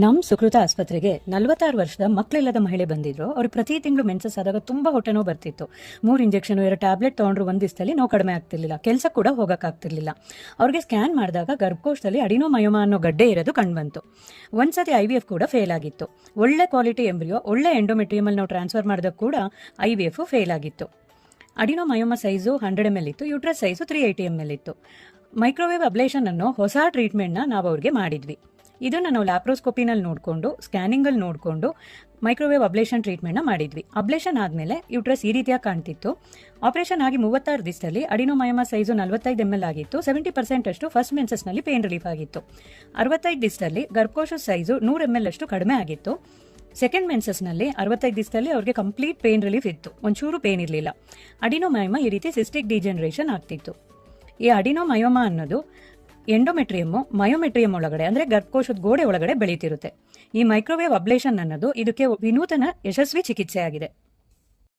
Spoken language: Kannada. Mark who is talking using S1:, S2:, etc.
S1: ನಮ್ಮ ಸುಕೃತ ಆಸ್ಪತ್ರೆಗೆ 46 ವರ್ಷದ ಮಕ್ಕಳಿಲ್ಲದ ಮಹಿಳೆ ಬಂದಿದ್ರು. ಅವ್ರಿಗೆ ಪ್ರತಿ ತಿಂಗಳು ಮೆನ್ಸಸ್ ಆದಾಗ ತುಂಬಾ ಹೊಟ್ಟೆ ನೋವು ಬರ್ತಿತ್ತು. 3 ಇಂಜೆಕ್ಷನ್ 2 ಟ್ಯಾಬ್ಲೆಟ್ ತಗೊಂಡ್ರು ಒಂದ್ ದಿವಸದಲ್ಲಿ ನೋವು ಕಡಿಮೆ ಆಗ್ತಿರ್ಲಿಲ್ಲ. ಕೆಲಸ ಕೂಡ ಹೋಗಕ್ಕಾಗ್ತಿರ್ಲಿಲ್ಲ. ಅವ್ರಿಗೆ ಸ್ಕ್ಯಾನ್ ಮಾಡಿದಾಗ ಗರ್ಭಕೋಶದಲ್ಲಿ ಅಡಿನೋಮಯೋಮಾ ಅನ್ನೋ ಗಡ್ಡೆ ಇರೋದು ಕಂಡುಬಂತು. ಒಂದ್ಸತಿ IVF ಕೂಡ ಫೇಲ್ ಆಗಿತ್ತು. ಒಳ್ಳೆ ಕ್ವಾಲಿಟಿ ಎಂಬ್ರಿಯೋ ಒಳ್ಳೆ ಎಂಡೋಮೆಟ್ರಿಯಮ್ ನಾವು ಟ್ರಾನ್ಸ್ಫರ್ ಮಾಡಿದಾಗ ಕೂಡ IVF ಫೇಲ್ ಆಗಿತ್ತು. ಅಡಿನೋಮಯೋಮಾ ಸೈಜು 100 ml ಇತ್ತು. ಯೂಟ್ರಸ್ ಸೈಜು 380 ml ಇತ್ತು. ಮೈಕ್ರೋವೇವ್ ಅಬ್ಲೇಷನ್ ಅನ್ನೋ ಹೊಸ ಟ್ರೀಟ್ಮೆಂಟ್ನ ನಾವು ಅವ್ರಿಗೆ ಮಾಡಿದ್ವಿ. ಇದನ್ನು ನಾವು ಲ್ಯಾಪ್ರೋಸ್ಕೋಪಿನಲ್ಲಿ ನೋಡಿಕೊಂಡು ಸ್ಕ್ಯಾನಿಂಗಲ್ಲಿ ನೋಡಿಕೊಂಡು ಮೈಕ್ರೋವೇವ್ ಅಬ್ಲೇಷನ್ ಟ್ರೀಟ್ಮೆಂಟ್ನ ಮಾಡಿದ್ವಿ. ಅಬ್ಲೇಷನ್ ಆದಮೇಲೆ ಯೂಟ್ರಸ್ ಈ ರೀತಿಯಾಗಿ ಕಾಣ್ತಿತ್ತು. ಆಪರೇಷನ್ ಆಗಿ 36 ದಿವಸದಲ್ಲಿ ಅಡಿನೋಮಯೋಮಾ ಸೈಜು 45 ml ಆಗಿತ್ತು. 70% ಅಷ್ಟು ಫಸ್ಟ್ ಮೆನ್ಸಸ್ನಲ್ಲಿ ಪೇನ್ ರಿಲೀಫ್ ಆಗಿತ್ತು. 65 ದಿವಸದಲ್ಲಿ ಗರ್ಭಕೋಶದ ಸೈಜು 100 ml ಅಷ್ಟು ಕಡಿಮೆ ಆಗಿತ್ತು. ಸೆಕೆಂಡ್ ಮೆನ್ಸಸ್ನಲ್ಲಿ 65 ದಿವಸದಲ್ಲಿ ಅವ್ರಿಗೆ ಕಂಪ್ಲೀಟ್ ಪೇನ್ ರಿಲೀಫ್ ಇತ್ತು. ಒಂಚೂರು ಪೇನ್ ಇರಲಿಲ್ಲ. ಅಡಿನೋಮಯೋಮಾ ಈ ರೀತಿ ಸಿಸ್ಟಿಕ್ ಡಿಜೆನರೇಷನ್ ಆಗ್ತಿತ್ತು. ಈ ಅಡಿನೋಮಯೋಮಾ ಅನ್ನೋದು ಎಂಡೋಮೆಟ್ರಿಯಮ್ಮು ಮಯೋಮೆಟ್ರಿಯಮ್ ಒಳಗಡೆ ಅಂದರೆ ಗರ್ಭಕೋಶದ ಗೋಡೆ ಒಳಗಡೆ ಬೆಳೀತಿರುತ್ತೆ. ಈ ಮೈಕ್ರೋವೇವ್ ಅಬ್ಲೇಷನ್ ಅನ್ನೋದು ಇದಕ್ಕೆ ವಿನೂತನ ಯಶಸ್ವಿ ಚಿಕಿತ್ಸೆ ಆಗಿದೆ.